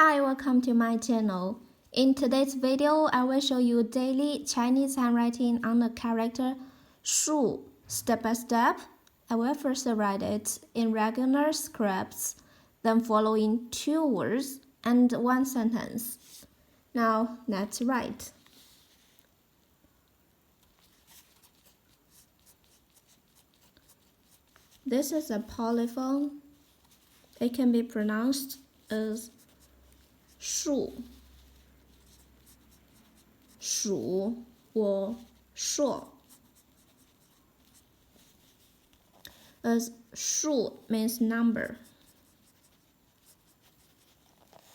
Hi, welcome to my channel. In today's video, I will show you daily Chinese handwriting on the character shuò. Step by step, I will first write it in regular scripts, then follow in 2 words and 1 sentence. Now, let's write. This is a polyphone. It can be pronounced as 数 or 硕 as 数 means number,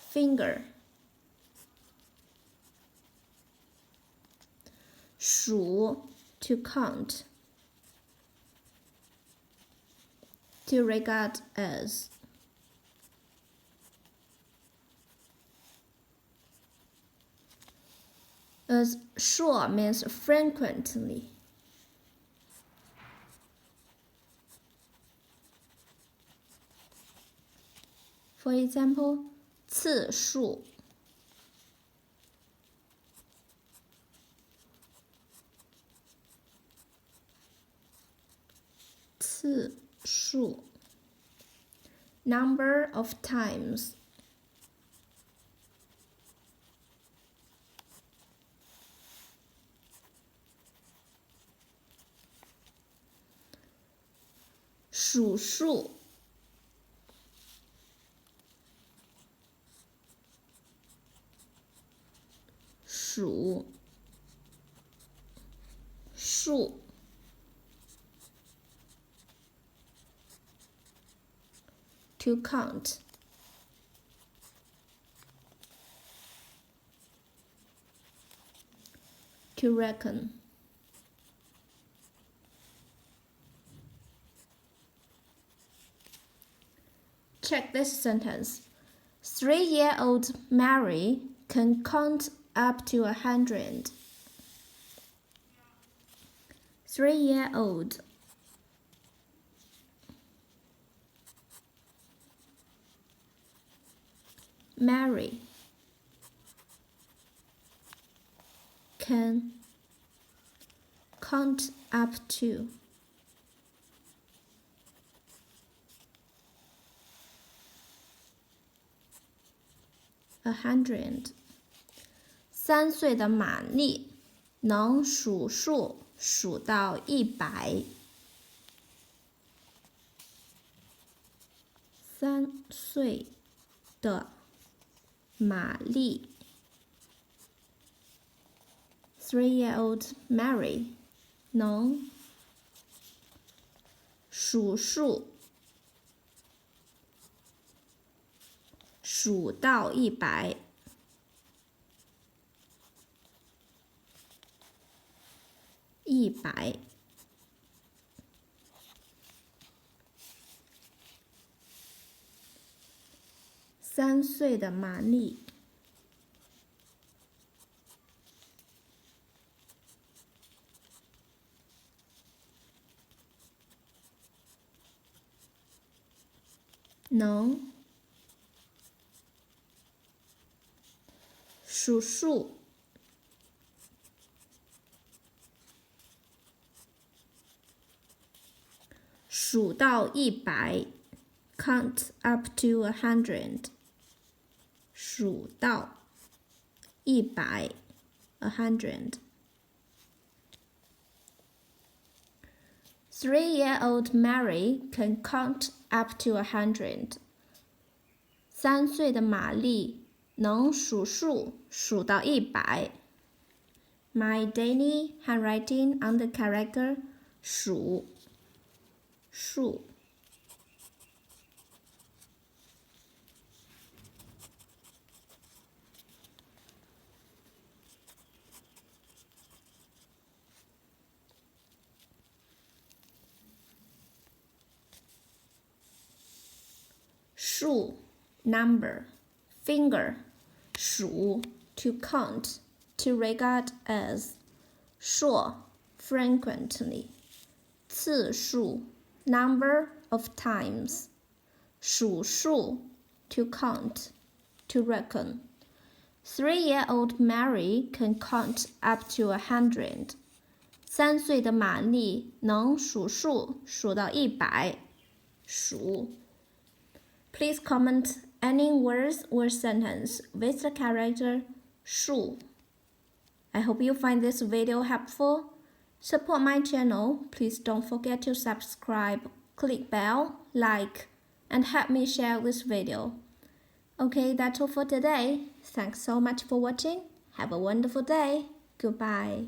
finger, 数 to count, to regard as, as 说 means frequently. For example, 次数 次数 number of times, 数数 数数 to count, to reckon. Check this sentence. 3-year-old Mary can count up to 100. 3-year-old Mary can count up to 100. 3岁的玛丽能数数数到100。3岁的玛丽 3-year-old Mary 能数数数到100。100。3岁的玛丽能数数数到100 count up to 100 数到100 100 3-year-old Mary can count up to 100. 3岁的玛丽能数数数到100。My daily handwriting on the character 数数数 number, finger, 数 to count, to regard as, 说 frequently, 次数 number of times, 数数 to count, to reckon. 3-year-old Mary can count up to 100. 3岁的玛丽能数数数到100。数。Please comment any words or sentence with the character 数. I hope you find this video helpful. Support my channel. Please don't forget to subscribe, click bell, like, and help me share this video. Okay, that's all for today. Thanks so much for watching. Have a wonderful day. Goodbye.